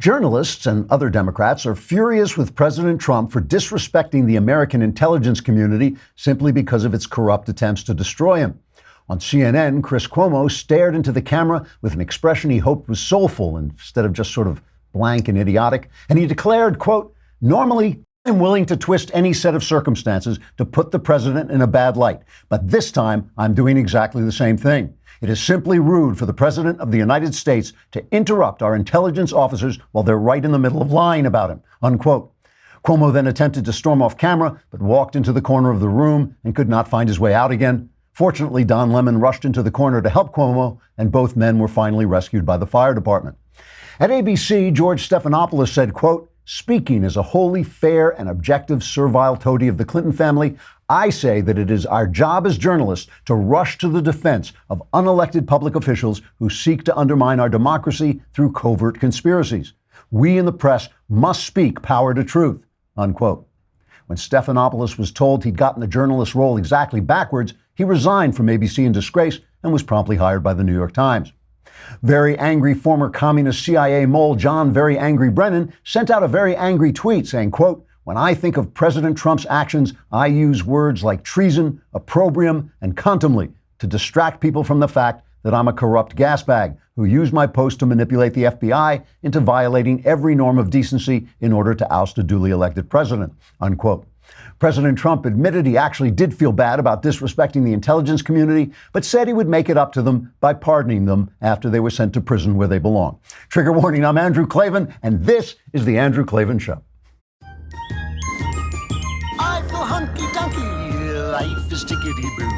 Journalists and other Democrats are furious with President Trump for disrespecting the American intelligence community simply because of its corrupt attempts to destroy him. On CNN, Chris Cuomo stared into the camera with an expression he hoped was soulful instead of just sort of blank and idiotic, and he declared, quote, "Normally, I'm willing to twist any set of circumstances to put the president in a bad light, but this time I'm doing exactly the same thing. It is simply rude for the President of the United States to interrupt our intelligence officers while they're right in the middle of lying about him," unquote. Cuomo then attempted to storm off camera, but walked into the corner of the room and could not find his way out again. Fortunately, Don Lemon rushed into the corner to help Cuomo, and both men were finally rescued by the fire department. At ABC, George Stephanopoulos said, quote, "Speaking as a wholly fair and objective servile toady of the Clinton family, I say that it is our job as journalists to rush to the defense of unelected public officials who seek to undermine our democracy through covert conspiracies. We in the press must speak power to truth," unquote. When Stephanopoulos was told he'd gotten the journalist role exactly backwards, he resigned from ABC in disgrace and was promptly hired by the New York Times. Very angry former communist CIA mole John Very Angry Brennan sent out a very angry tweet saying, quote, "When I think of President Trump's actions, I use words like treason, opprobrium, and contumely to distract people from the fact that I'm a corrupt gasbag who used my post to manipulate the FBI into violating every norm of decency in order to oust a duly elected president," unquote. President Trump admitted he actually did feel bad about disrespecting the intelligence community, but said he would make it up to them by pardoning them after they were sent to prison where they belong. Trigger warning, I'm Andrew Klavan, and this is The Andrew Klavan Show. I feel hunky-dunky, life is tickety-boo.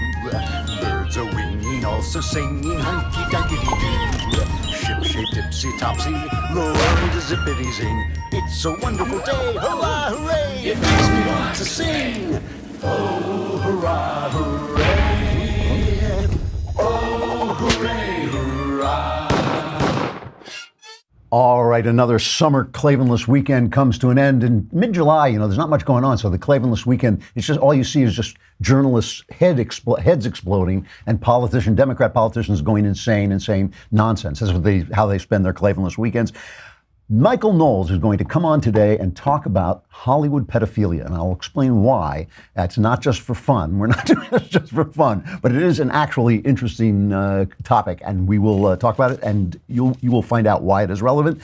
Birds are winging, also singing hunky-dunky-doo. Ship-shaped, ipsy-topsy, the world is zippity-zing. It's a wonderful day, hurrah, hooray! It makes me want to sing. Oh, hurrah, hooray! Oh, hooray, hurrah! All right, another summer Klavanless weekend comes to an end. In mid-July, there's not much going on, so the Klavanless weekend, it's just all you see is just journalists' heads exploding and Democrat politicians going insane, saying nonsense. That's how they spend their Klavanless weekends. Michael Knowles is going to come on today and talk about Hollywood pedophilia, and I'll explain why. It's not just for fun. We're not doing this just for fun, but it is an actually interesting topic, and we will talk about it, and you will find out why it is relevant.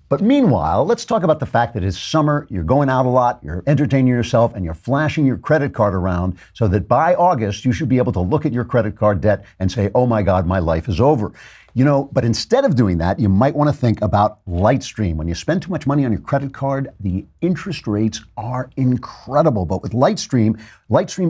But meanwhile, let's talk about the fact that it's summer, you're going out a lot, you're entertaining yourself, and you're flashing your credit card around so that by August, you should be able to look at your credit card debt and say, oh my God, my life is over. But instead of doing that, you might want to think about Lightstream. When you spend too much money on your credit card, the interest rates are incredible. But with Lightstream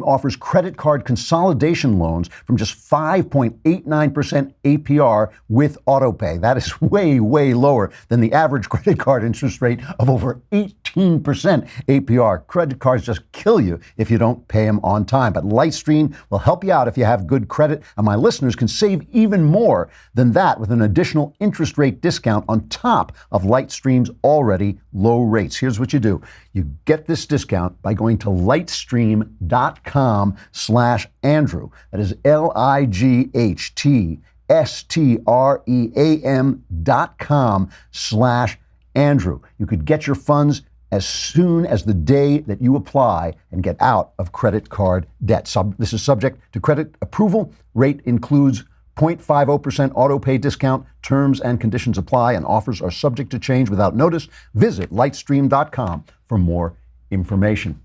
offers credit card consolidation loans from just 5.89% APR with autopay. That is way, way lower than the average credit card interest rate of over 18% APR. Credit cards just kill you if you don't pay them on time. But Lightstream will help you out if you have good credit, and my listeners can save even more than that with an additional interest rate discount on top of Lightstream's already low rates. Here's what you do. You get this discount by going to lightstream.com/Andrew. That is lightstream.com/Andrew. You could get your funds as soon as the day that you apply and get out of credit card debt. This is subject to credit approval. Rate includes 0.50% auto pay discount. Terms and conditions apply, and offers are subject to change without notice. Visit lightstream.com for more information.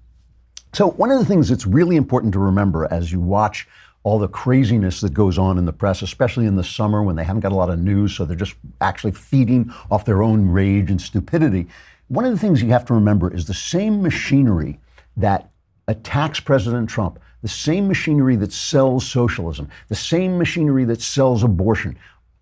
So one of the things that's really important to remember as you watch all the craziness that goes on in the press, especially in the summer when they haven't got a lot of news, so they're just actually feeding off their own rage and stupidity. One of the things you have to remember is the same machinery that attacks President Trump, the same machinery that sells socialism, the same machinery that sells abortion,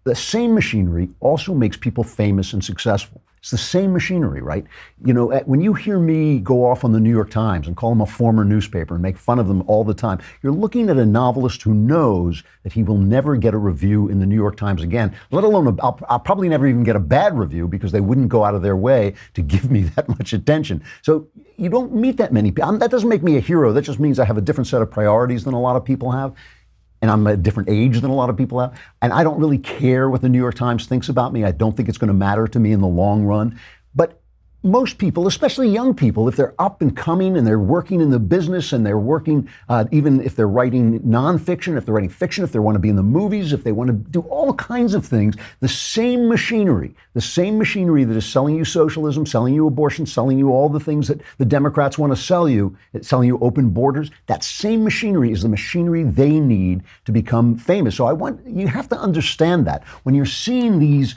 the same machinery also makes people famous and successful. It's the same machinery, right? When you hear me go off on the New York Times and call them a former newspaper and make fun of them all the time, you're looking at a novelist who knows that he will never get a review in the New York Times again, let alone I'll probably never even get a bad review because they wouldn't go out of their way to give me that much attention. So you don't meet that many people. That doesn't make me a hero. That just means I have a different set of priorities than a lot of people have. and I'm a different age than a lot of people have, and I don't really care what the New York Times thinks about me. I don't think it's going to matter to me in the long run. But most people, especially young people, if they're up and coming and they're working in the business and they're working, even if they're writing nonfiction, if they're writing fiction, if they want to be in the movies, if they want to do all kinds of things, the same machinery that is selling you socialism, selling you abortion, selling you all the things that the Democrats want to sell you, selling you open borders, that same machinery is the machinery they need to become famous. So you have to understand that when you're seeing these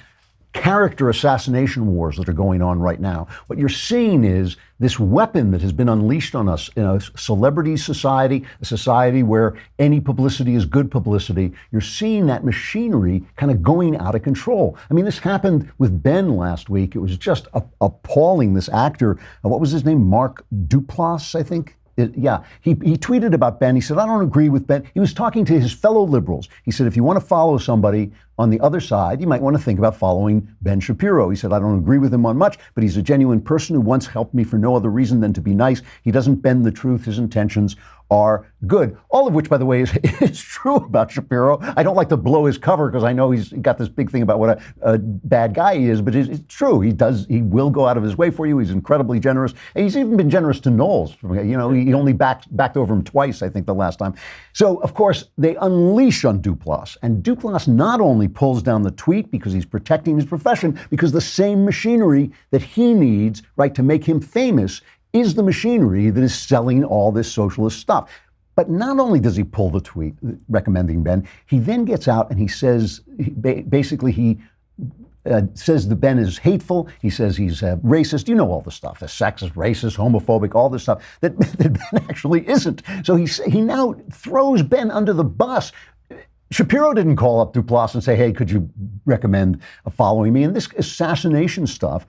character assassination wars that are going on right now, what you're seeing is this weapon that has been unleashed on us in a celebrity society, a society where any publicity is good publicity. You're seeing that machinery kind of going out of control. I mean, this happened with Ben last week. It was just appalling. This actor, what was his name? Mark Duplass, I think. He tweeted about Ben. He said, I don't agree with Ben. He was talking to his fellow liberals. He said, if you want to follow somebody on the other side, you might want to think about following Ben Shapiro. He said, I don't agree with him on much, but he's a genuine person who once helped me for no other reason than to be nice. He doesn't bend the truth. His intentions are good. All of which, by the way, is true about Shapiro. I don't like to blow his cover because I know he's got this big thing about what a bad guy he is, but it's true. He will go out of his way for you. He's incredibly generous. And he's even been generous to Knowles. You know, he only backed over him twice, I think, the last time. So, of course, they unleash on Duplass. And Duplass not only pulls down the tweet because he's protecting his profession, because the same machinery that he needs, right, to make him famous is the machinery that is selling all this socialist stuff. But not only does he pull the tweet recommending Ben, he then gets out and he says, basically says that Ben is hateful. He says he's racist. You know all the stuff, sexist, racist, homophobic, all this stuff that Ben actually isn't. So he now throws Ben under the bus. Shapiro didn't call up Duplass and say, hey, could you recommend following me? And this assassination stuff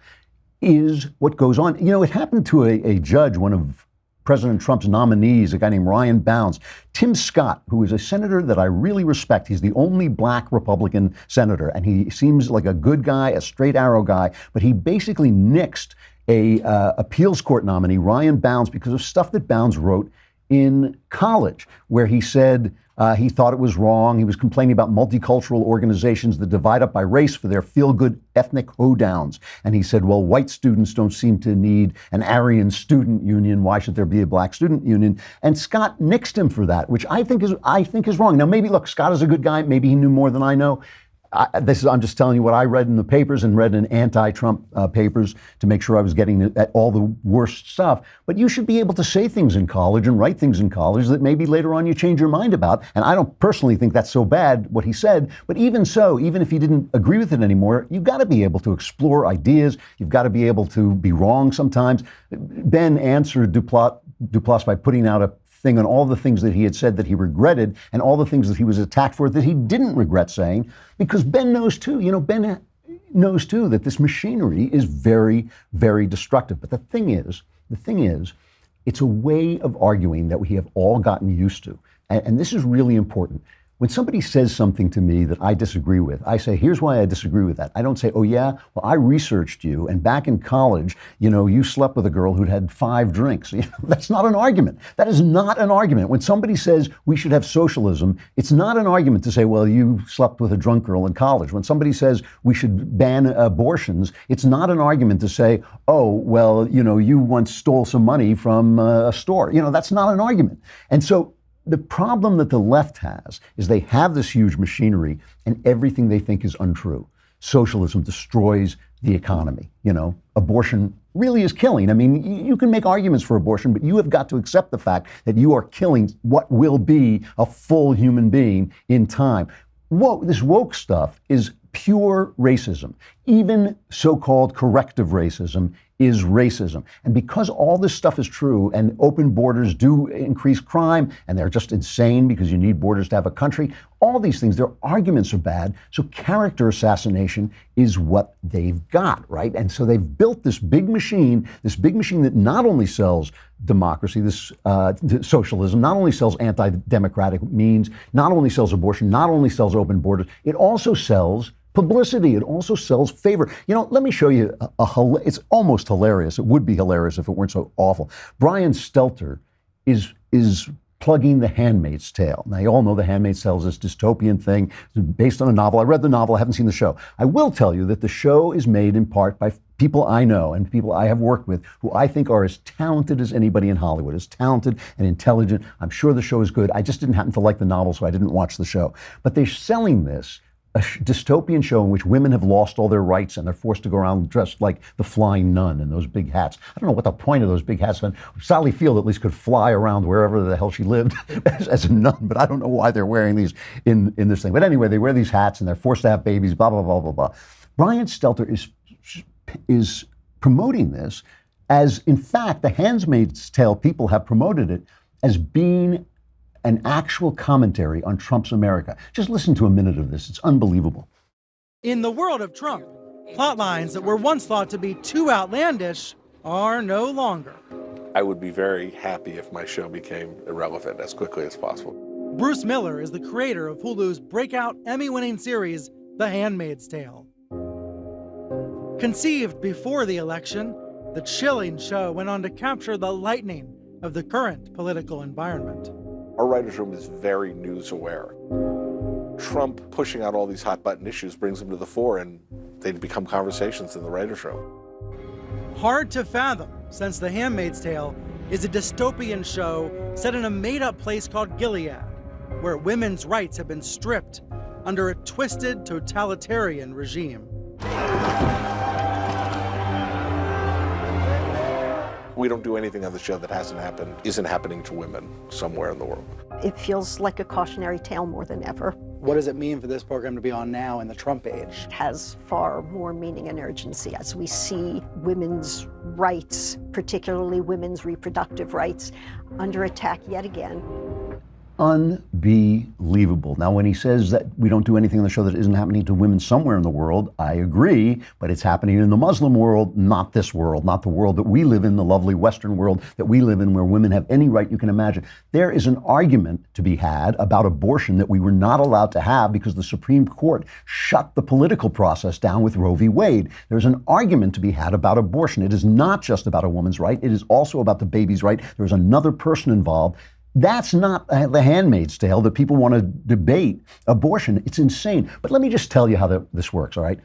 is what goes on. You know, it happened to a judge, one of President Trump's nominees, a guy named Ryan Bounds. Tim Scott, who is a senator that I really respect. He's the only black Republican senator, and he seems like a good guy, a straight arrow guy, but he basically nixed a appeals court nominee, Ryan Bounds, because of stuff that Bounds wrote in college, where he said he thought it was wrong. He was complaining about multicultural organizations that divide up by race for their feel-good ethnic hoedowns. And he said, well, white students don't seem to need an Aryan student union. Why should there be a black student union? And Scott nixed him for that, which I think is wrong. Now, maybe, look, Scott is a good guy. Maybe he knew more than I know. I'm just telling you what I read in the papers and read in anti-Trump papers to make sure I was getting at all the worst stuff. But you should be able to say things in college and write things in college that maybe later on you change your mind about. And I don't personally think that's so bad, what he said. But even so, even if he didn't agree with it anymore, you've got to be able to explore ideas. You've got to be able to be wrong sometimes. Ben answered Duplass by putting out a thing on all the things that he had said that he regretted and all the things that he was attacked for that he didn't regret saying, because Ben knows too, Ben knows too that this machinery is very, very destructive. But the thing is, it's a way of arguing that we have all gotten used to. And this is really important. When somebody says something to me that I disagree with, I say, here's why I disagree with that. I don't say, oh yeah, well, I researched you, and back in college, you slept with a girl who'd had 5 drinks. That's not an argument. That is not an argument. When somebody says we should have socialism, it's not an argument to say, well, you slept with a drunk girl in college. When somebody says we should ban abortions, it's not an argument to say, oh, well, you once stole some money from a store. That's not an argument. And so the problem that the left has is they have this huge machinery and everything they think is untrue. Socialism destroys the economy. Abortion really is killing. I mean, you can make arguments for abortion, but you have got to accept the fact that you are killing what will be a full human being in time. This woke stuff is pure racism. Even so-called corrective racism is racism. And because all this stuff is true and open borders do increase crime and they're just insane because you need borders to have a country, all these things, their arguments are bad. So character assassination is what they've got, right? And so they've built this big machine that not only sells democracy, this socialism, not only sells anti-democratic means, not only sells abortion, not only sells open borders, it also sells publicity. It also sells favor. Let me show you it's almost hilarious. It would be hilarious if it weren't so awful. Brian Stelter is plugging The Handmaid's Tale. Now, you all know The Handmaid's Tale is this dystopian thing based on a novel. I read the novel, I haven't seen the show. I will tell you that the show is made in part by people I know and people I have worked with who I think are as talented as anybody in Hollywood, as talented and intelligent. I'm sure the show is good. I just didn't happen to like the novel, so I didn't watch the show. But they're selling this, a dystopian show in which women have lost all their rights and they're forced to go around dressed like the flying nun in those big hats. I don't know what the point of those big hats are. Sally Field at least could fly around wherever the hell she lived as a nun, but I don't know why they're wearing these in this thing. But anyway, they wear these hats and they're forced to have babies, blah, blah, blah, blah, blah. Brian Stelter is promoting this as, in fact, the Handmaid's Tale people have promoted it as being an actual commentary on Trump's America. Just listen to a minute of this. It's unbelievable. In the world of Trump, plot lines that were once thought to be too outlandish are no longer. I would be very happy if my show became irrelevant as quickly as possible. Bruce Miller is the creator of Hulu's breakout Emmy-winning series, The Handmaid's Tale. Conceived before the election, the chilling show went on to capture the lightning of the current political environment. Our writers' room is very news aware. Trump pushing out all these hot button issues brings them to the fore and they become conversations in the writers' room. Hard to fathom, since The Handmaid's Tale is a dystopian show set in a made-up place called Gilead, where women's rights have been stripped under a twisted totalitarian regime. We don't do anything on the show that isn't happening to women somewhere in the world. It feels like a cautionary tale more than ever. What does it mean for this program to be on now in the Trump age? It has far more meaning and urgency as we see women's rights, particularly women's reproductive rights, under attack yet again. Unbelievable. Now, when he says that we don't do anything on the show that isn't happening to women somewhere in the world, I agree, but it's happening in the Muslim world, not this world, not the world that we live in, the lovely Western world that we live in, where women have any right you can imagine. There is an argument to be had about abortion that we were not allowed to have because the Supreme Court shut the political process down with Roe v. Wade. There's an argument to be had about abortion. It is not just about a woman's right. It is also about the baby's right. There's another person involved. That's not The Handmaid's Tale that people want to debate abortion. It's insane. But let me just tell you how this works, all right?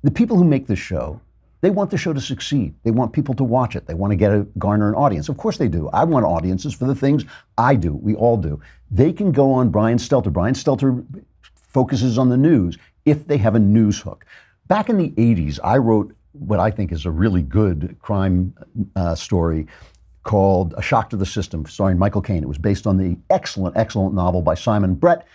The people who make this show, they want the show to succeed. They want people to watch it. They want to garner an audience. Of course they do. I want audiences for the things I do. We all do. They can go on Brian Stelter. Brian Stelter focuses on the news if they have a news hook. Back in the 80s, I wrote what I think is a really good crime story called A Shock to the System, starring Michael Caine. It was based on the excellent, excellent novel by Simon Brett.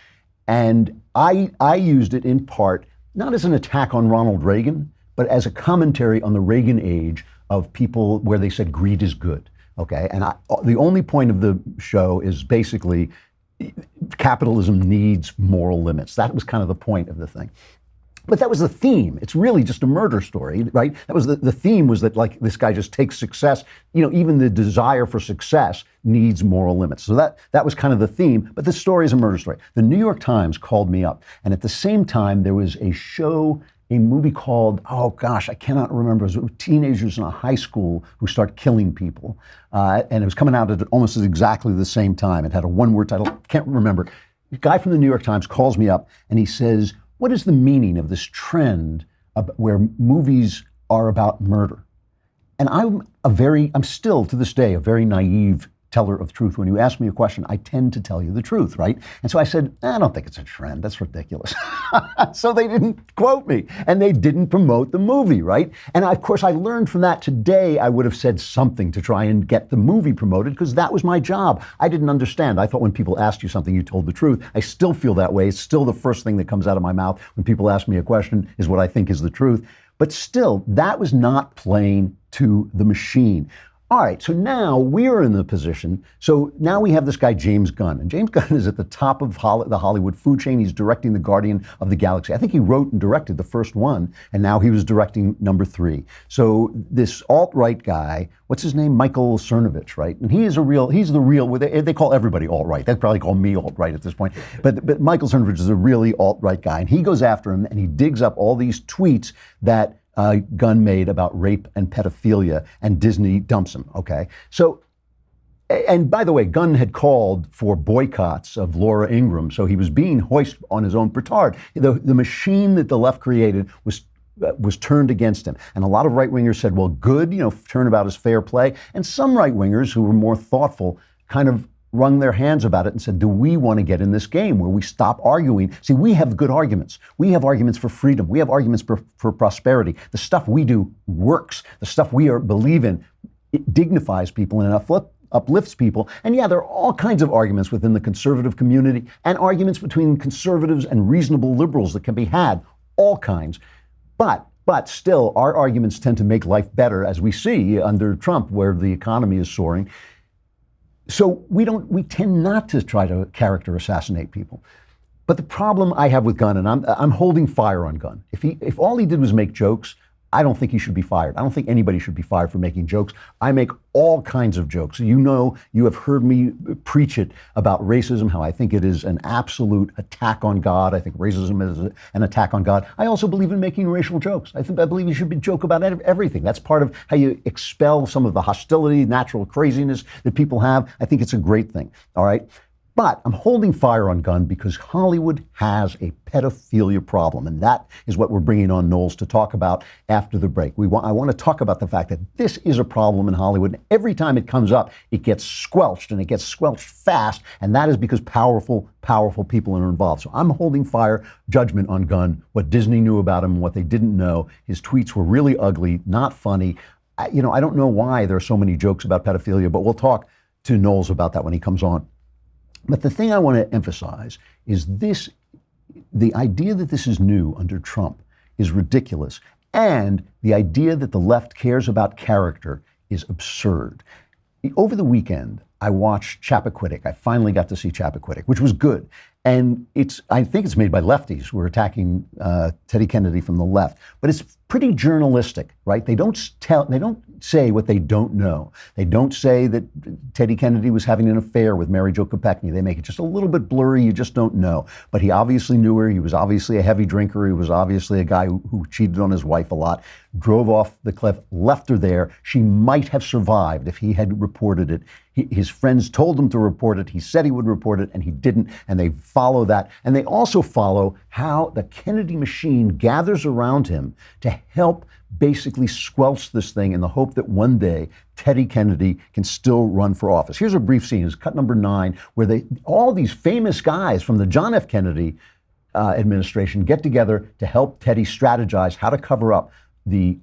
And I used it in part, not as an attack on Ronald Reagan, but as a commentary on the Reagan age of people where they said greed is good, okay? And the only point of the show is basically capitalism needs moral limits. That was kind of the point of the thing. But that was the theme. It's really just a murder story, right? That was the theme was that, like, this guy just takes success. You know, even the desire for success needs moral limits. So that was kind of the theme. But the story is a murder story. The New York Times called me up. And at the same time, there was a movie called, oh gosh, I cannot remember. It was teenagers in a high school who start killing people. And it was coming out at almost exactly the same time. It had a one-word title. Can't remember. The guy from the New York Times calls me up and he says, what is the meaning of this trend where movies are about murder? And I'm still to this day a very naive teller of truth. When you ask me a question, I tend to tell you the truth, right? And so I said, I don't think it's a trend. That's ridiculous. So they didn't quote me and they didn't promote the movie, right? And of course, I learned from that today. I would have said something to try and get the movie promoted because that was my job. I didn't understand. I thought when people asked you something, you told the truth. I still feel that way. It's still the first thing that comes out of my mouth when people ask me a question is what I think is the truth. But still, that was not playing to the machine. All right, so now we're in the position, so now we have this guy, James Gunn. And James Gunn is at the top of the Hollywood food chain. He's directing The Guardian of the Galaxy. I think he wrote and directed the first one, and now he was directing number 3. So this alt-right guy, what's his name? Michael Cernovich, right? And he's the real, they call everybody alt-right. They'd probably call me alt-right at this point. But Michael Cernovich is a really alt-right guy, and he goes after him, and he digs up all these tweets that Gunn made about rape and pedophilia, and Disney dumps him, okay? So And by the way, Gunn had called for boycotts of Laura Ingraham, so he was being hoisted on his own petard. The machine that the left created was turned against him. And a lot of right-wingers said, well, good, turnabout is fair play. And some right-wingers who were more thoughtful kind of wrung their hands about it and said, do we want to get in this game where we stop arguing? See, we have good arguments. We have arguments for freedom. We have arguments for prosperity. The stuff we do works. The stuff we believe in, it dignifies people and uplifts people. And yeah, there are all kinds of arguments within the conservative community and arguments between conservatives and reasonable liberals that can be had, all kinds. But still, our arguments tend to make life better, as we see under Trump, where the economy is soaring. So we tend not to try to character assassinate people. But the problem I have with Gunn, and I'm holding fire on Gunn. If all he did was make jokes, I don't think he should be fired. I don't think anybody should be fired for making jokes. I make all kinds of jokes. You have heard me preach it about racism, how I think it is an absolute attack on God. I think racism is an attack on God. I also believe in making racial jokes. I believe you should joke about everything. That's part of how you expel some of the hostility, natural craziness that people have. I think it's a great thing, all right? But I'm holding fire on Gunn because Hollywood has a pedophilia problem, and that is what we're bringing on Knowles to talk about after the break. I want to talk about the fact that this is a problem in Hollywood, and every time it comes up, it gets squelched, and it gets squelched fast, and that is because powerful people are involved. So I'm holding fire judgment on Gunn, what Disney knew about him and what they didn't know. His tweets were really ugly, not funny. I don't know why there are so many jokes about pedophilia, but we'll talk to Knowles about that when he comes on. But the thing I want to emphasize is the idea that this is new under Trump is ridiculous. And the idea that the left cares about character is absurd. Over the weekend, I watched Chappaquiddick. I finally got to see Chappaquiddick, which was good. And I think it's made by lefties who are attacking Teddy Kennedy from the left. But it's pretty journalistic, right? They don't say what they don't know. They don't say that Teddy Kennedy was having an affair with Mary Jo Kopechne. They make it just a little bit blurry. You just don't know. But he obviously knew her. He was obviously a heavy drinker. He was obviously a guy who cheated on his wife a lot, drove off the cliff, left her there. She might have survived if he had reported it. His friends told him to report it. He said he would report it, and he didn't. And they follow that. And they also follow how the Kennedy machine gathers around him to help basically squelch this thing in the hope that one day Teddy Kennedy can still run for office. Here's a brief scene. It's cut number 9, where all these famous guys from the John F. Kennedy administration get together to help Teddy strategize how to cover up the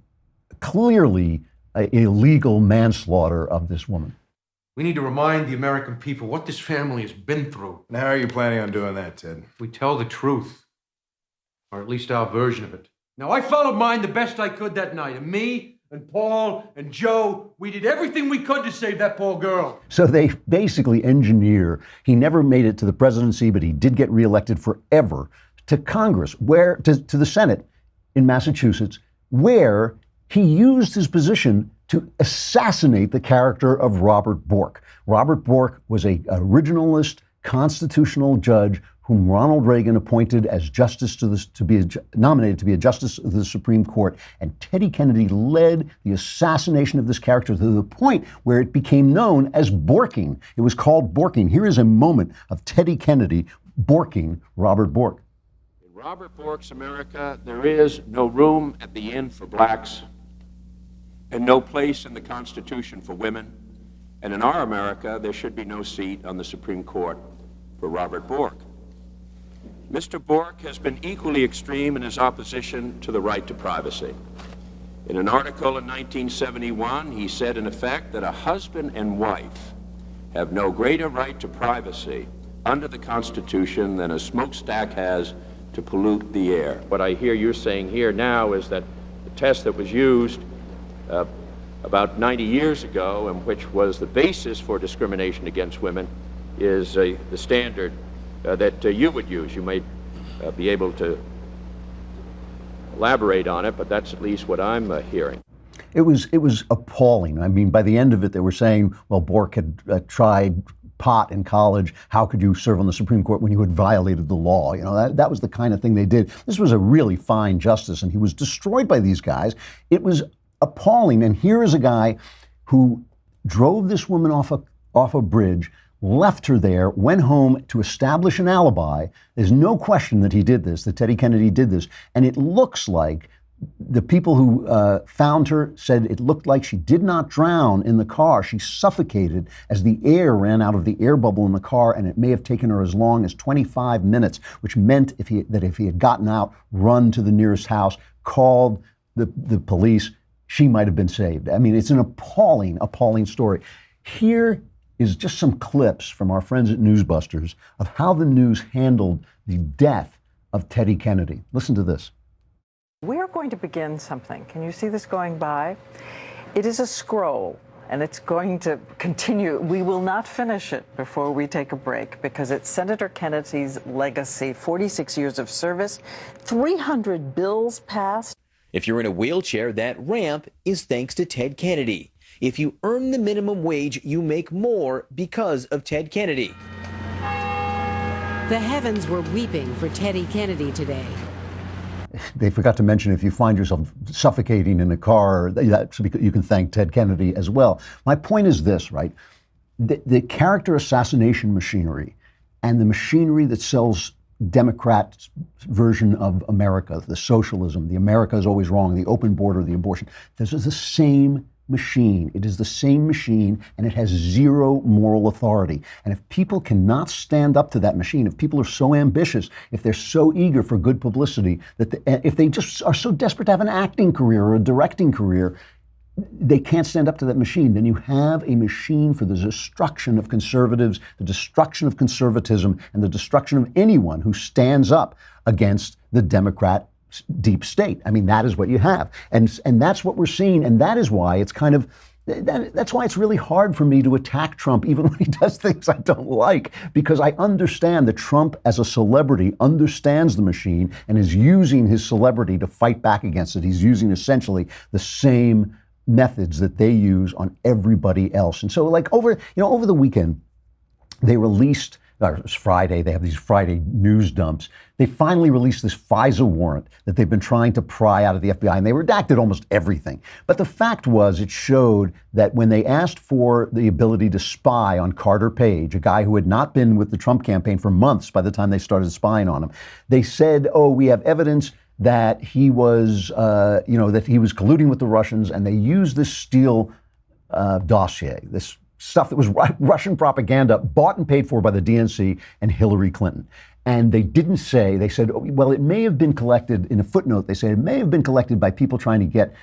clearly illegal manslaughter of this woman. We need to remind the American people what this family has been through. And how are you planning on doing that, Ted? We tell the truth, or at least our version of it. Now, I followed mine the best I could that night, and me and Paul and Joe, we did everything we could to save that poor girl. So they basically he never made it to the presidency, but he did get reelected forever to Congress, to the Senate in Massachusetts, where he used his position to assassinate the character of Robert Bork. Robert Bork was an originalist constitutional judge whom Ronald Reagan appointed as nominated to be a justice of the Supreme Court. And Teddy Kennedy led the assassination of this character to the point where it became known as borking. It was called borking. Here is a moment of Teddy Kennedy borking Robert Bork. In Robert Bork's America, there is no room at the inn for blacks and no place in the Constitution for women. And in our America, there should be no seat on the Supreme Court for Robert Bork. Mr. Bork has been equally extreme in his opposition to the right to privacy. In an article in 1971, he said, in effect, that a husband and wife have no greater right to privacy under the Constitution than a smokestack has to pollute the air. What I hear you're saying here now is that the test that was used about 90 years ago, and which was the basis for discrimination against women, is the standard that you would use. You might be able to elaborate on it, but that's at least what I'm hearing. It was appalling. I mean, by the end of it, they were saying, well, Bork had tried pot in college. How could you serve on the Supreme Court when you had violated the law? That was the kind of thing they did. This was a really fine justice, and he was destroyed by these guys. It was appalling. And here is a guy who drove this woman off off a bridge, left her there, went home to establish an alibi. There's no question that he did this, that Teddy Kennedy did this. And it looks like the people who found her said it looked like she did not drown in the car. She suffocated as the air ran out of the air bubble in the car, and it may have taken her as long as 25 minutes, which meant if he had gotten out, run to the nearest house, called the police, she might have been saved. I mean, it's an appalling, appalling story. Here is just some clips from our friends at Newsbusters of how the news handled the death of Teddy Kennedy. Listen to this. We are going to begin something. Can you see this going by? It is a scroll, and it's going to continue. We will not finish it before we take a break, because it's Senator Kennedy's legacy, 46 years of service, 300 bills passed. If you're in a wheelchair, that ramp is thanks to Ted Kennedy. If you earn the minimum wage, you make more because of Ted Kennedy. The heavens were weeping for Teddy Kennedy today. They forgot to mention if you find yourself suffocating in a car, that's because you can thank Ted Kennedy as well. My point is this, right? The character assassination machinery and the machinery that sells Democrats' version of America, the socialism, the America is always wrong, the open border, the abortion, this is the same machine. It is the same machine, and it has zero moral authority. And if people cannot stand up to that machine, if people are so ambitious, if they're so eager for good publicity, if they just are so desperate to have an acting career or a directing career, they can't stand up to that machine, then you have a machine for the destruction of conservatives, the destruction of conservatism, and the destruction of anyone who stands up against the Democrat deep state. I mean, that is what you have. And that's what we're seeing. And that is why it's kind of, that's why it's really hard for me to attack Trump, even when he does things I don't like, because I understand that Trump as a celebrity understands the machine and is using his celebrity to fight back against it. He's using essentially the same methods that they use on everybody else. And so like over the weekend, they released, or it was Friday, they have these Friday news dumps. They finally released this FISA warrant that they've been trying to pry out of the FBI, and they redacted almost everything. But the fact was, it showed that when they asked for the ability to spy on Carter Page, a guy who had not been with the Trump campaign for months by the time they started spying on him, they said, oh, we have evidence that he was, that he was colluding with the Russians, and they used this Steele dossier, this stuff that was Russian propaganda bought and paid for by the DNC and Hillary Clinton. And they didn't say, they said, well, it may have been collected, in a footnote, they say it may have been collected by people trying to get,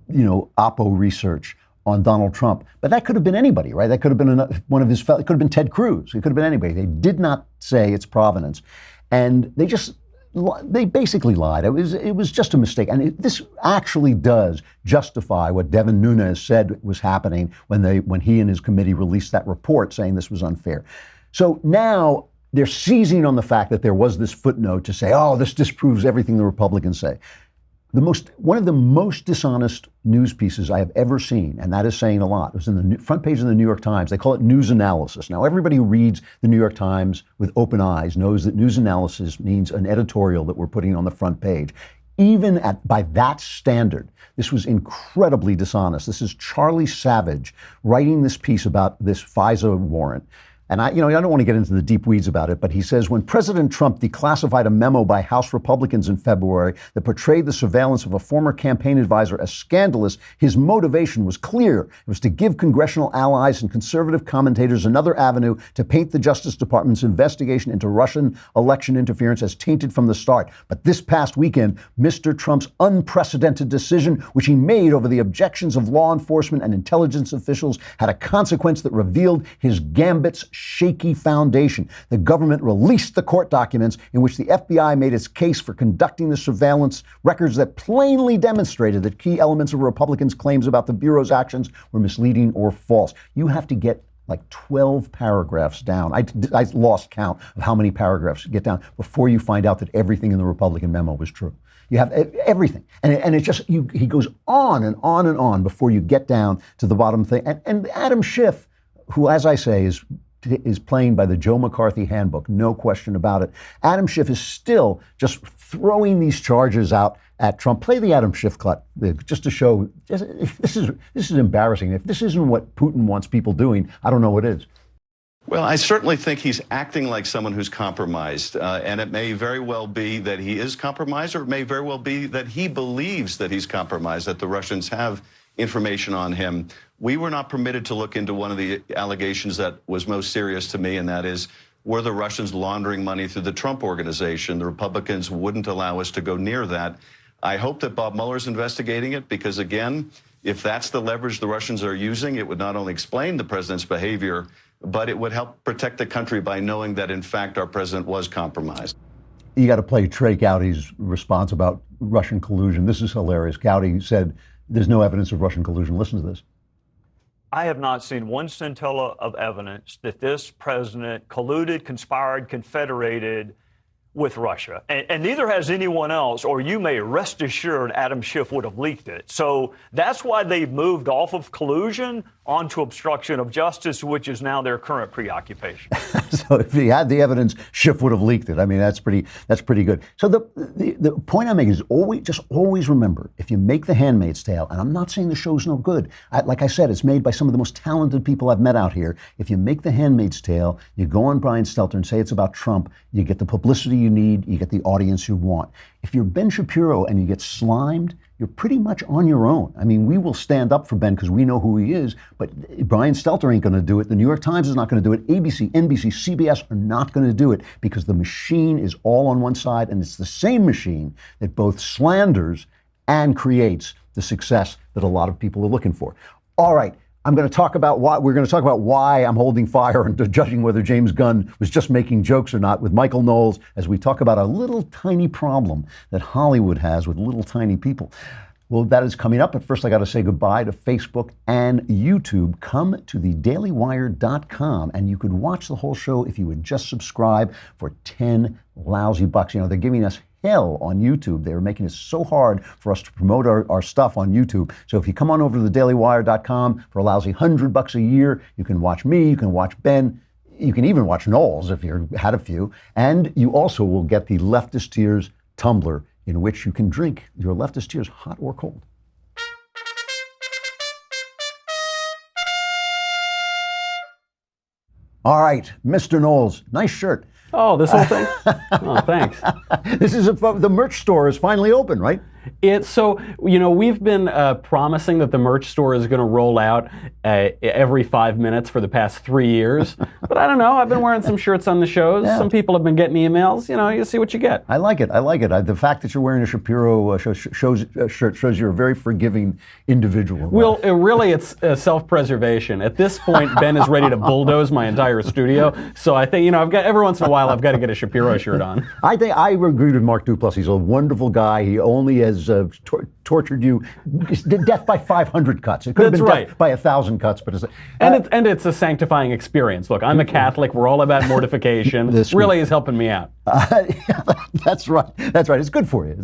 Oppo research on Donald Trump. But that could have been anybody, right? That could have been one of his, it could have been Ted Cruz. It could have been anybody. They did not say its provenance. And they basically lied. It was just a mistake. And this actually does justify what Devin Nunes said was happening when he and his committee released that report saying this was unfair. So now they're seizing on the fact that there was this footnote to say, oh, this disproves everything the Republicans say. One of the most dishonest news pieces I have ever seen, and that is saying a lot, it was in the front page of the New York Times. They call it news analysis. Now, everybody who reads the New York Times with open eyes knows that news analysis means an editorial that we're putting on the front page. Even by that standard, this was incredibly dishonest. This is Charlie Savage writing this piece about this FISA warrant. And I don't want to get into the deep weeds about it, but he says, when President Trump declassified a memo by House Republicans in February that portrayed the surveillance of a former campaign advisor as scandalous, his motivation was clear. It was to give congressional allies and conservative commentators another avenue to paint the Justice Department's investigation into Russian election interference as tainted from the start. But this past weekend, Mr. Trump's unprecedented decision, which he made over the objections of law enforcement and intelligence officials, had a consequence that revealed his gambit's shaky foundation. The government released the court documents in which the FBI made its case for conducting the surveillance, records that plainly demonstrated that key elements of Republicans' claims about the Bureau's actions were misleading or false. You have to get like 12 paragraphs down. I lost count of how many paragraphs you get down before you find out that everything in the Republican memo was true. You have everything. And it just, he goes on and on and on before you get down to the bottom thing. And Adam Schiff, who, as I say, is playing by the Joe McCarthy handbook, no question about it. Adam Schiff is still just throwing these charges out at Trump. Play the Adam Schiff cut just to show this is embarrassing. If this isn't what Putin wants people doing, I don't know what is. Well, I certainly think he's acting like someone who's compromised, and it may very well be that he is compromised, or it may very well be that he believes that he's compromised, that the Russians have information on him. We were not permitted to look into one of the allegations that was most serious to me, and that is, were the Russians laundering money through the Trump Organization? The Republicans wouldn't allow us to go near that. I hope that Bob Mueller's investigating it, because again, if that's the leverage the Russians are using, it would not only explain the president's behavior, but it would help protect the country by knowing that, in fact, our president was compromised. You got to play Trey Gowdy's response about Russian collusion. This is hilarious. Gowdy said there's no evidence of Russian collusion. Listen to this. I have not seen one scintilla of evidence that this president colluded, conspired, confederated with Russia. And neither has anyone else, or you may rest assured Adam Schiff would have leaked it. So that's why they've moved off of collusion onto obstruction of justice, which is now their current preoccupation. So if he had the evidence, Schiff would have leaked it. I mean, that's pretty good. So the point I'm making is always remember, if you make The Handmaid's Tale, and I'm not saying the show's no good. Like I said, it's made by some of the most talented people I've met out here. If you make The Handmaid's Tale, you go on Brian Stelter and say it's about Trump, you get the publicity you need, you get the audience you want. If you're Ben Shapiro and you get slimed, you're pretty much on your own. I mean, we will stand up for Ben because we know who he is, but Brian Stelter ain't going to do it. The New York Times is not going to do it. ABC, NBC, CBS are not going to do it, because the machine is all on one side, and it's the same machine that both slanders and creates the success that a lot of people are looking for. All right. We're going to talk about why I'm holding fire and judging whether James Gunn was just making jokes or not with Michael Knowles, as we talk about a little tiny problem that Hollywood has with little tiny people. Well, that is coming up, but first I got to say goodbye to Facebook and YouTube. Come to thedailywire.com and you could watch the whole show if you would just subscribe for 10 lousy bucks. You know, they're giving us hell on YouTube. They were making it so hard for us to promote our stuff on YouTube. So if you come on over to thedailywire.com for a lousy $100 a year, you can watch me, you can watch Ben, you can even watch Knowles if you had a few, and you also will get the Leftist Tears tumbler in which you can drink your Leftist Tears hot or cold. All right, Mr. Knowles, nice shirt. Oh, this whole thing? Oh, thanks. This is the merch store is finally open, right? So, you know, we've been promising that the merch store is going to roll out every 5 minutes for the past 3 years. But I don't know. I've been wearing some shirts on the shows. Yeah. Some people have been getting emails. You know, you see what you get. I like it. The fact that you're wearing a Shapiro shirt shows you're a very forgiving individual. Well, really, it's self-preservation. At this point, Ben is ready to bulldoze my entire studio. So I think, you know, every once in a while, I've got to get a Shapiro shirt on. I think I agree with Mark Duplass. He's a wonderful guy. He only has tortured you. Death by 500 cuts. It could have been death by 1,000 cuts, but it's a sanctifying experience. Look, I'm a Catholic. We're all about mortification. This really is helping me out. That's right. It's good for you.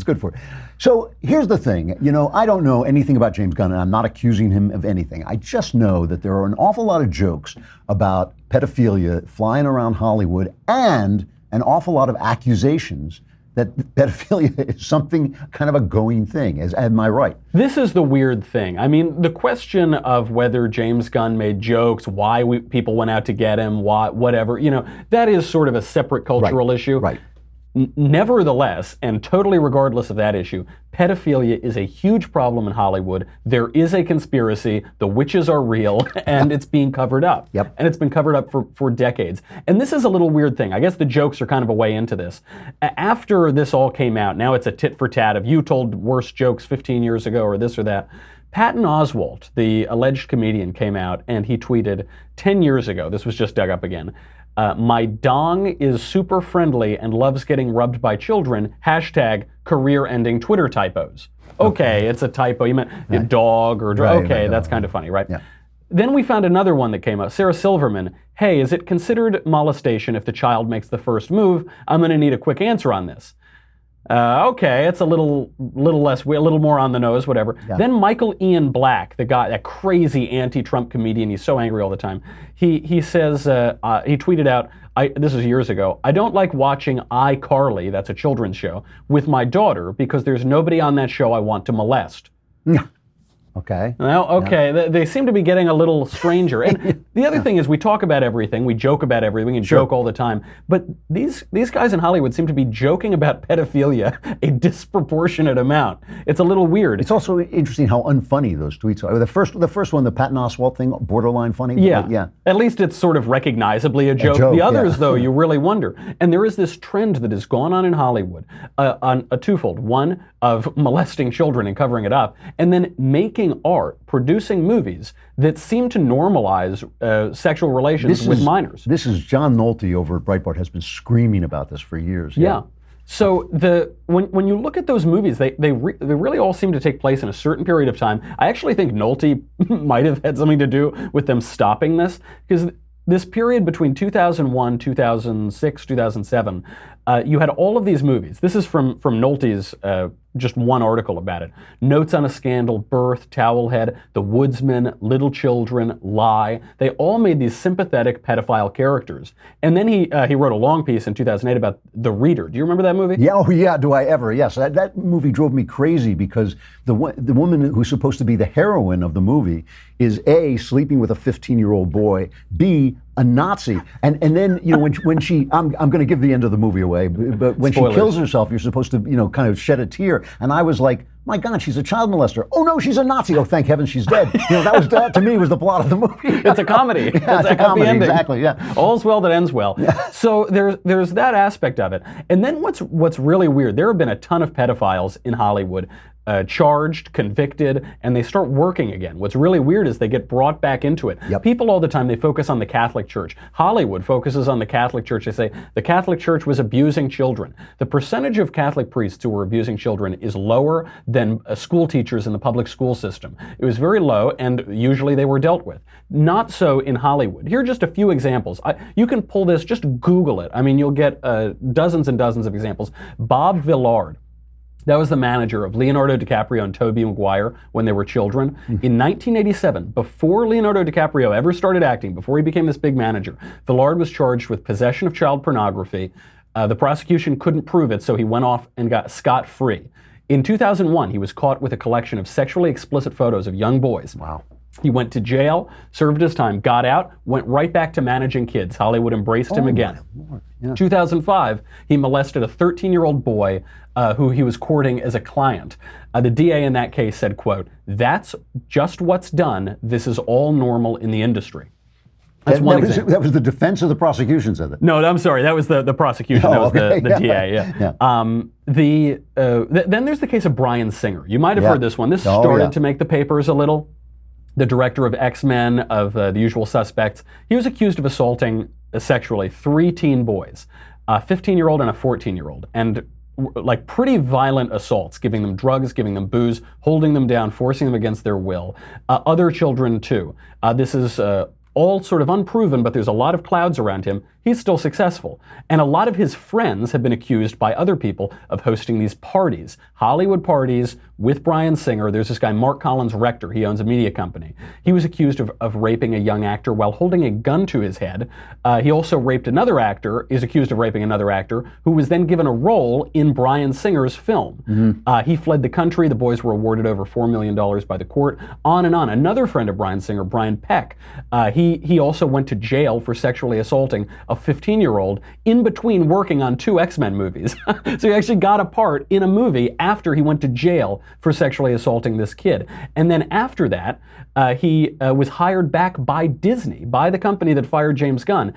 So here's the thing. You know, I don't know anything about James Gunn, and I'm not accusing him of anything. I just know that there are an awful lot of jokes about pedophilia flying around Hollywood, and an awful lot of accusations that pedophilia is something kind of a going thing. Am I right? This is the weird thing. I mean, the question of whether James Gunn made jokes, why people went out to get him, whatever, you know, that is sort of a separate cultural issue. Right. Nevertheless, and totally regardless of that issue, pedophilia is a huge problem in Hollywood. There is a conspiracy, the witches are real, and it's being covered up. Yep. And it's been covered up for decades. And this is a little weird thing. I guess the jokes are kind of a way into this. After this all came out, now it's a tit for tat of you told worse jokes 15 years ago or this or that. Patton Oswalt, the alleged comedian, came out and he tweeted 10 years ago, this was just dug up again, my dong is super friendly and loves getting rubbed by children, #career-ending Twitter typos. Okay, it's a typo. You meant a dog or okay, that's kind of funny, right? Yeah. Then we found another one that came up. Sarah Silverman, hey, is it considered molestation if the child makes the first move? I'm going to need a quick answer on this. Okay, it's a little more on the nose, whatever. Yeah. Then Michael Ian Black, the guy, that crazy anti-Trump comedian, he's so angry all the time. He says, he tweeted out, this was years ago, I don't like watching iCarly, that's a children's show, with my daughter because there's nobody on that show I want to molest. Okay. Well, okay, they seem to be getting a little stranger. And the other thing is we talk about everything, we joke about everything and joke all the time, but these guys in Hollywood seem to be joking about pedophilia a disproportionate amount. It's a little weird. It's also interesting how unfunny those tweets are. The first one, the Patton Oswalt thing, borderline funny. Yeah. Yeah. At least it's sort of recognizably a joke. The others, though, you really wonder. And there is this trend that has gone on in Hollywood, on a twofold. One, of molesting children and covering it up, and then making art, producing movies that seem to normalize sexual relations with minors. This is John Nolte over at Breitbart has been screaming about this for years. Yeah. So when you look at those movies, they really all seem to take place in a certain period of time. I actually think Nolte might have had something to do with them stopping this, because this period between 2001, 2006, 2007, you had all of these movies. This is from Nolte's just one article about it. Notes on a Scandal, Birth, Towelhead, The Woodsman, Little Children, Lie. They all made these sympathetic pedophile characters. And then he wrote a long piece in 2008 about The Reader. Do you remember that movie? Yeah, oh yeah, do I ever? Yes, that movie drove me crazy because the woman who's supposed to be the heroine of the movie is A, sleeping with a 15-year-old boy, B, a Nazi, and then when she I'm going to give the end of the movie away, but when Spoilers. she kills herself, you're supposed to kind of shed a tear, and I was like, my God, she's a child molester. Oh no, she's a Nazi. Oh, thank heaven she's dead. That to me was the plot of the movie. It's a comedy. Yeah, it's a comedy, ending. exactly. Yeah. All's well that ends well. Yeah. So there's that aspect of it, and then what's really weird? There have been a ton of pedophiles in Hollywood. Charged, convicted, and they start working again. What's really weird is they get brought back into it. Yep. People all the time, they focus on the Catholic Church. Hollywood focuses on the Catholic Church. They say the Catholic Church was abusing children. The percentage of Catholic priests who were abusing children is lower than school teachers in the public school system. It was very low, and usually they were dealt with. Not so in Hollywood. Here are just a few examples. You can pull this, just Google it. I mean, you'll get dozens and dozens of examples. Bob Villard. That was the manager of Leonardo DiCaprio and Tobey Maguire when they were children. In 1987, before Leonardo DiCaprio ever started acting, before he became this big manager, Villard was charged with possession of child pornography. The prosecution couldn't prove it, so he went off and got scot-free. In 2001, he was caught with a collection of sexually explicit photos of young boys. Wow. He went to jail, served his time, got out, went right back to managing kids. Hollywood embraced him again. Yeah. 2005, he molested a 13-year-old boy who he was courting as a client. The DA in that case said, quote, "That's just what's done. This is all normal in the industry." That's one example. That was the defense of the prosecution said that. No, I'm sorry. That was the prosecution. That was the DA. Yeah. Then there's the case of Bryan Singer. You might have heard this one. This started to make the papers a little. The director of X-Men, of The Usual Suspects. He was accused of assaulting sexually 3 teen boys, a 15-year-old and a 14-year-old, and like pretty violent assaults, giving them drugs, giving them booze, holding them down, forcing them against their will. Other children too. This is all sort of unproven, but there's a lot of clouds around him. He's still successful. And a lot of his friends have been accused by other people of hosting these parties, Hollywood parties with Bryan Singer. There's this guy, Mark Collins Rector. He owns a media company. He was accused of raping a young actor while holding a gun to his head. He also raped another actor, is accused of raping another actor, who was then given a role in Bryan Singer's film. He fled the country. The boys were awarded over $4 million by the court. On and on. Another friend of Bryan Singer, Brian Peck, he also went to jail for sexually assaulting a 15-year-old in between working on 2 X-Men movies. So he actually got a part in a movie after he went to jail for sexually assaulting this kid. And then after that, he was hired back by Disney, by the company that fired James Gunn,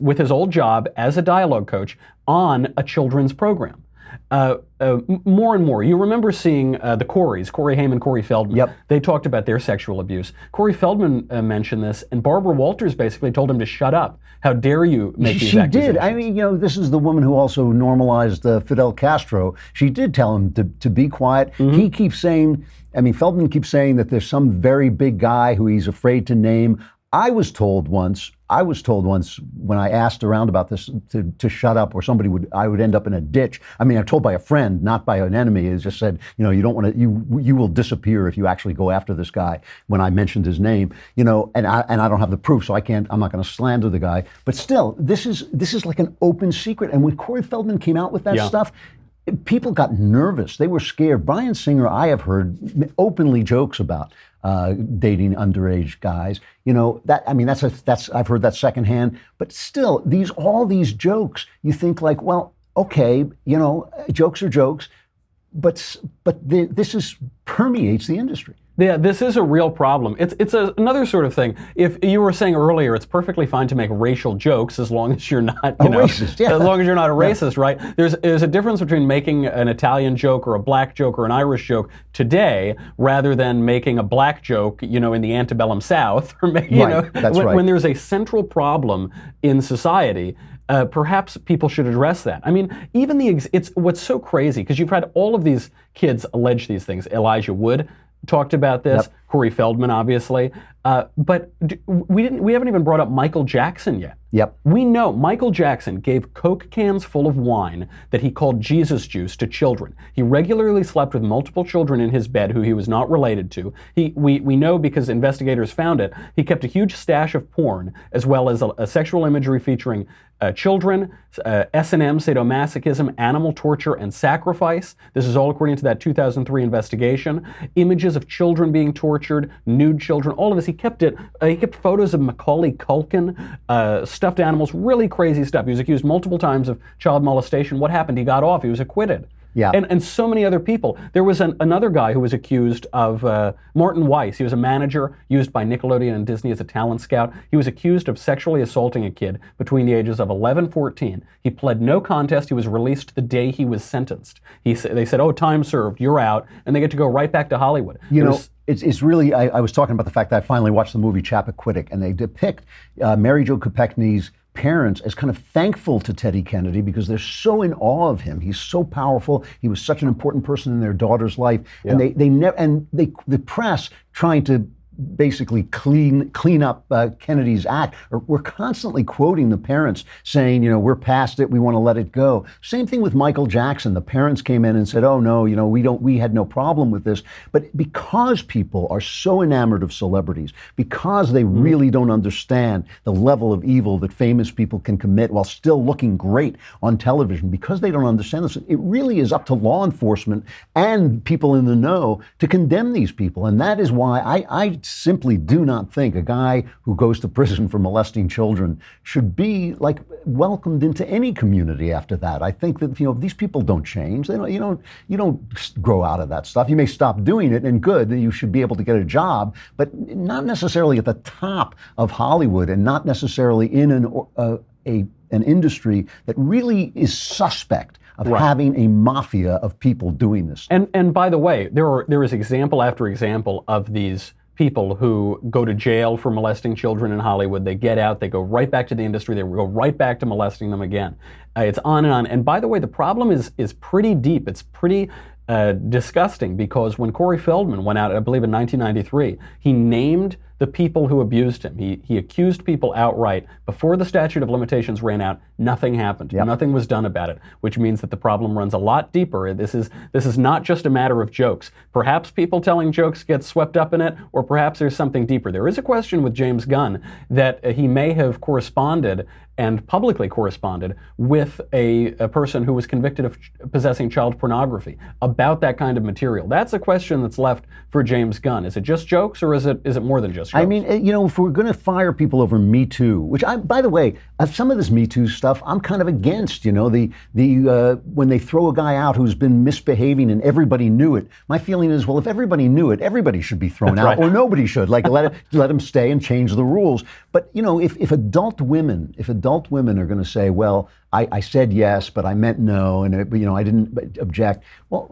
with his old job as a dialogue coach on a children's program. More and more. You remember seeing the Coreys, Corey Haim and Corey Feldman. Yep. They talked about their sexual abuse. Corey Feldman mentioned this, and Barbara Walters basically told him to shut up. How dare you make these accusations? She did. I mean, this is the woman who also normalized Fidel Castro. She did tell him to be quiet. He keeps saying, Feldman keeps saying that there's some very big guy who he's afraid to name. I was told once when I asked around about this to shut up, or I would end up in a ditch. I mean, I'm told by a friend, not by an enemy. It just said, you don't want to, you will disappear if you actually go after this guy. When I mentioned his name, and I don't have the proof, so I'm not going to slander the guy. But still, this is like an open secret. And when Corey Feldman came out with that stuff, people got nervous. They were scared. Bryan Singer, I have heard openly jokes about dating underage guys. You know, that's I've heard that secondhand. But still, all these jokes, you think like, well, okay, you know, jokes are jokes, but this permeates the industry. Yeah, this is a real problem. It's another sort of thing. If you were saying earlier, it's perfectly fine to make racial jokes as long as you're not, racist. Yeah. As long as you're not a racist, right? There's a difference between making an Italian joke or a black joke or an Irish joke today, rather than making a black joke, you know, in the antebellum South, or when there's a central problem in society. Perhaps people should address that. I mean, even it's what's so crazy, because you've had all of these kids allege these things. Elijah Wood talked about this. Yep. Corey Feldman, obviously. But we haven't even brought up Michael Jackson yet. Yep. We know Michael Jackson gave Coke cans full of wine that he called Jesus juice to children. He regularly slept with multiple children in his bed who he was not related to. We know because investigators found it. He kept a huge stash of porn, as well as a sexual imagery featuring children, S&M, sadomasochism, animal torture, and sacrifice. This is all according to that 2003 investigation. Images of children being tortured, nude children, all of this. He kept it. He kept photos of Macaulay Culkin, stuffed animals, really crazy stuff. He was accused multiple times of child molestation. What happened? He got off. He was acquitted. Yeah. And so many other people. There was another guy who was accused of, Martin Weiss. He was a manager used by Nickelodeon and Disney as a talent scout. He was accused of sexually assaulting a kid between the ages of 11 and 14. He pled no contest. He was released the day he was sentenced. They said, oh, time served, you're out. And they get to go right back to Hollywood. It's really, I was talking about the fact that I finally watched the movie Chappaquiddick, and they depict Mary Jo Kopechne's parents as kind of thankful to Teddy Kennedy because they're so in awe of him. He's so powerful. He was such an important person in their daughter's life. Yeah. And the press trying to basically clean up Kennedy's act. We're constantly quoting the parents saying, we're past it, we want to let it go. Same thing with Michael Jackson. The parents came in and said, oh no, we had no problem with this. But because people are so enamored of celebrities, because they really don't understand the level of evil that famous people can commit while still looking great on television, because they don't understand this, it really is up to law enforcement and people in the know to condemn these people. And that is why I simply do not think a guy who goes to prison for molesting children should be welcomed into any community after that. I think that these people don't change. You don't grow out of that stuff. You may stop doing it, and good, you should be able to get a job, but not necessarily at the top of Hollywood, and not necessarily in an industry that really is suspect of having a mafia of people doing this. And by the way, there is example after example of these people who go to jail for molesting children in Hollywood. They get out, they go right back to the industry, they go right back to molesting them again. It's on and on. And by the way, the problem is pretty deep. It's pretty disgusting, because when Corey Feldman went out, I believe in 1993, he named the people who abused him. He accused people outright. Before the statute of limitations ran out, nothing happened. Yep. Nothing was done about it, which means that the problem runs a lot deeper. This is not just a matter of jokes. Perhaps people telling jokes get swept up in it, or perhaps there's something deeper. There is a question with James Gunn that he may have corresponded and publicly corresponded with a person who was convicted of possessing child pornography about that kind of material. That's a question that's left for James Gunn. Is it just jokes, or is it more than just jokes? I mean, if we're going to fire people over Me Too, which by the way, some of this Me Too stuff I'm kind of against. When they throw a guy out who's been misbehaving and everybody knew it, my feeling is, well, if everybody knew it, everybody should be thrown out, or nobody should. Let them stay and change the rules. But if adult women are going to say, well, I said yes, but I meant no, and I didn't object. Well,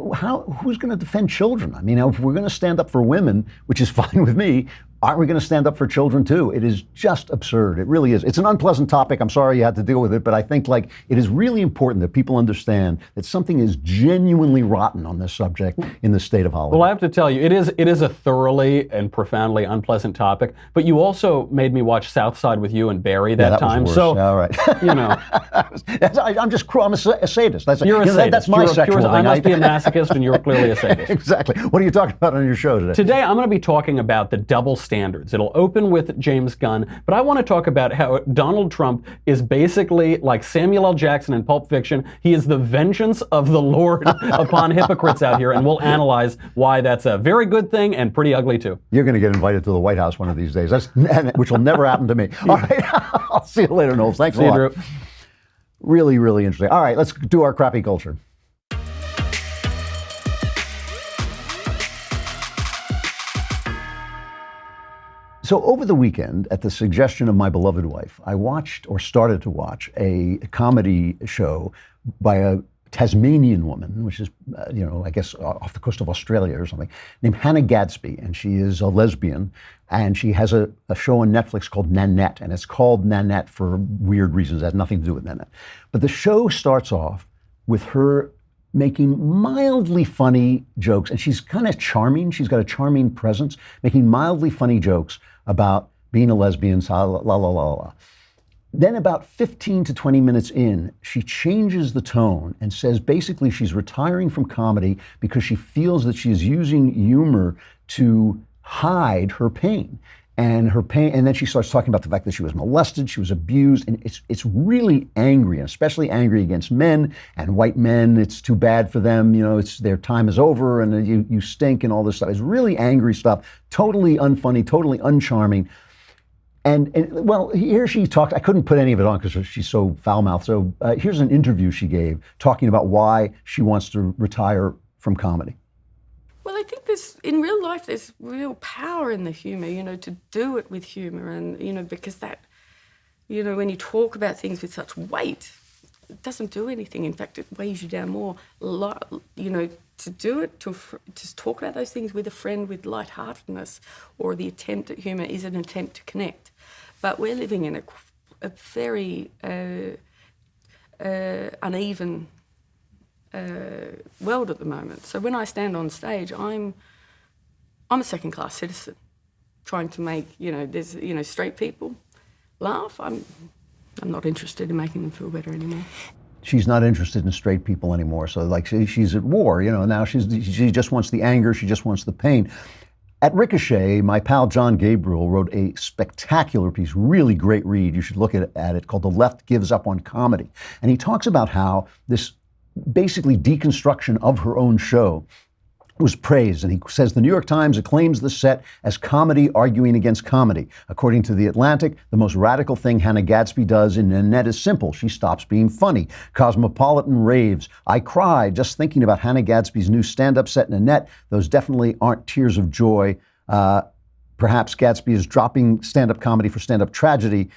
who's going to defend children? I mean, if we're going to stand up for women, which is fine with me, aren't we going to stand up for children too? It is just absurd. It really is. It's an unpleasant topic. I'm sorry you had to deal with it, but I think it is really important that people understand that something is genuinely rotten on this subject in the state of Hollywood. Well, I have to tell you, it is a thoroughly and profoundly unpleasant topic. But you also made me watch South Side with You and Barry that time. Was worse. So all right. I'm just cruel. I'm a sadist. You're a sadist. That's my sexual thing. I must be a masochist, and you're clearly a sadist. Exactly. What are you talking about on your show today? Today, I'm going to be talking about the double standards. It'll open with James Gunn, but I want to talk about how Donald Trump is basically like Samuel L. Jackson in Pulp Fiction. He is the vengeance of the Lord upon hypocrites out here, and we'll analyze why that's a very good thing and pretty ugly too. You're going to get invited to the White House one of these days, which will never happen to me. All right. I'll see you later, Knowles. Thanks a lot. Drew. Really, really interesting. All right, let's do our crappy culture. So over the weekend, at the suggestion of my beloved wife, I watched or started to watch a comedy show by a Tasmanian woman, which is, I guess off the coast of Australia or something, named Hannah Gadsby. And she is a lesbian. And she has a show on Netflix called Nanette. And it's called Nanette for weird reasons. It has nothing to do with Nanette. But the show starts off with her making mildly funny jokes. And she's kind of charming. She's got a charming presence, making mildly funny jokes about being a lesbian, la, la, la, la, la. Then about 15 to 20 minutes in, she changes the tone and says basically she's retiring from comedy because she feels that she is using humor to hide her pain. And then she starts talking about the fact that she was molested, she was abused, and it's really angry, and especially angry against men and white men. It's too bad for them, it's their time is over, and you stink, and all this stuff. It's really angry stuff, totally unfunny, totally uncharming. And well, here she talked. I couldn't put any of it on because she's so foul-mouthed. So here's an interview she gave talking about why she wants to retire from comedy. Well, I think in real life, there's real power in the humour, to do it with humour. And, because that, when you talk about things with such weight, it doesn't do anything. In fact, it weighs you down more. To do it, to talk about those things with a friend with lightheartedness or the attempt at humour is an attempt to connect. But we're living in a very uneven world at the moment. So when I stand on stage, I'm a second-class citizen, trying to make there's straight people laugh. I'm not interested in making them feel better anymore. She's not interested in straight people anymore. So like she's at war, now she just wants the anger, she just wants the pain. At Ricochet, my pal John Gabriel wrote a spectacular piece, really great read. You should look at it, called The Left Gives Up on Comedy. And he talks about how this basically deconstruction of her own show was praised. And he says the New York Times acclaims the set as comedy arguing against comedy. According to The Atlantic, the most radical thing Hannah Gadsby does in Nanette is simple. She stops being funny. Cosmopolitan raves. I cried just thinking about Hannah Gadsby's new stand-up set Nanette. Those definitely aren't tears of joy. Perhaps Gadsby is dropping stand-up comedy for stand-up tragedy.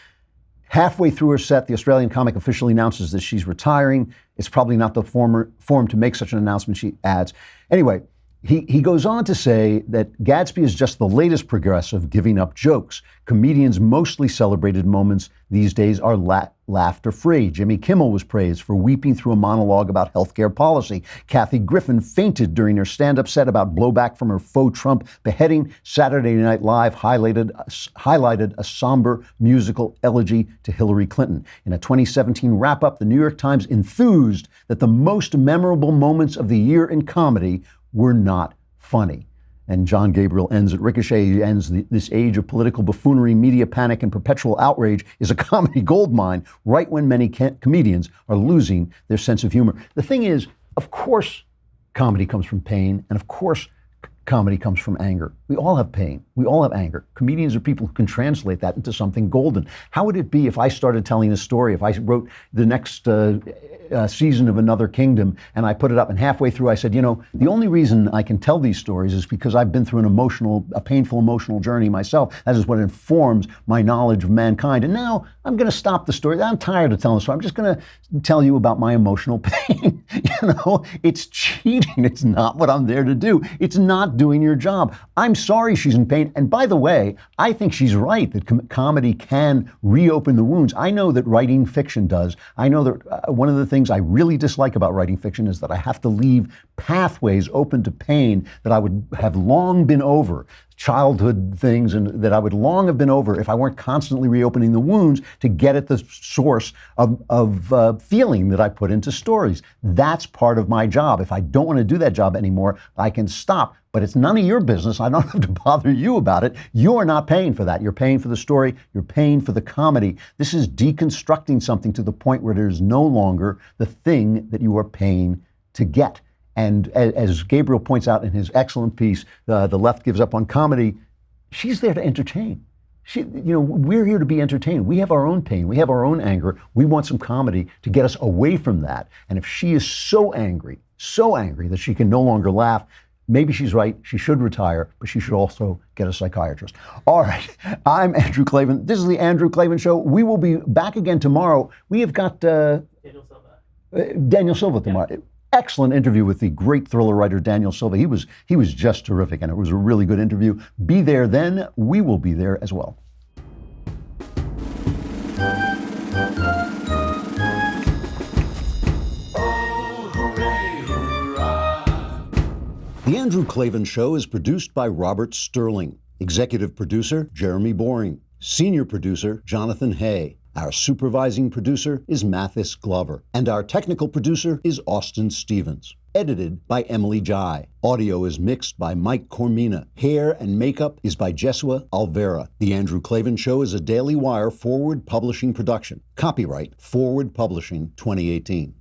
Halfway through her set, the Australian comic officially announces that she's retiring. It's probably not the form to make such an announcement, she adds. Anyway, he goes on to say that Gadsby is just the latest progressive giving up jokes. Comedians' mostly celebrated moments these days are laughter-free. Jimmy Kimmel was praised for weeping through a monologue about healthcare policy. Kathy Griffin fainted during her stand-up set about blowback from her faux Trump beheading. Saturday Night Live highlighted a somber musical elegy to Hillary Clinton. In a 2017 wrap-up, the New York Times enthused that the most memorable moments of the year in comedy were not funny. And John Gabriel ends at Ricochet. He ends this age of political buffoonery, media panic, and perpetual outrage is a comedy goldmine right when many comedians are losing their sense of humor. The thing is, of course, comedy comes from pain, and of course, comedy comes from anger. We all have pain. We all have anger. Comedians are people who can translate that into something golden. How would it be if I started telling a story, if I wrote the next season of Another Kingdom and I put it up and halfway through I said, the only reason I can tell these stories is because I've been through a painful emotional journey myself. That is what informs my knowledge of mankind. And now I'm going to stop the story. I'm tired of telling the story. I'm just going to tell you about my emotional pain. It's cheating. It's not what I'm there to do. It's not doing your job. I'm sorry she's in pain. And by the way, I think she's right that comedy can reopen the wounds. I know that writing fiction does. I know that one of the things I really dislike about writing fiction is that I have to leave pathways open to pain that I would have long been over. childhood things and that I would long have been over if I weren't constantly reopening the wounds to get at the source of feeling that I put into stories. That's part of my job. If I don't want to do that job anymore, I can stop. But it's none of your business. I don't have to bother you about it. You're not paying for that. You're paying for the story. You're paying for the comedy. This is deconstructing something to the point where there's no longer the thing that you are paying to get. And as Gabriel points out in his excellent piece, The Left Gives Up on Comedy, she's there to entertain. We're here to be entertained. We have our own pain. We have our own anger. We want some comedy to get us away from that. And if she is so angry that she can no longer laugh, maybe she's right. She should retire, but she should also get a psychiatrist. All right. I'm Andrew Klavan. This is the Andrew Klavan Show. We will be back again tomorrow. We have got Daniel Silva tomorrow. Yeah. Excellent interview with the great thriller writer Daniel Silva. He was just terrific, and it was a really good interview. Be there then. We will be there as well. The Andrew Klavan Show is produced by Robert Sterling. Executive producer, Jeremy Boring. Senior producer, Jonathan Hay. Our supervising producer is Mathis Glover. And our technical producer is Austin Stevens. Edited by Emily Jai. Audio is mixed by Mike Cormina. Hair and makeup is by Jesua Alvera. The Andrew Klavan Show is a Daily Wire Forward Publishing production. Copyright Forward Publishing 2018.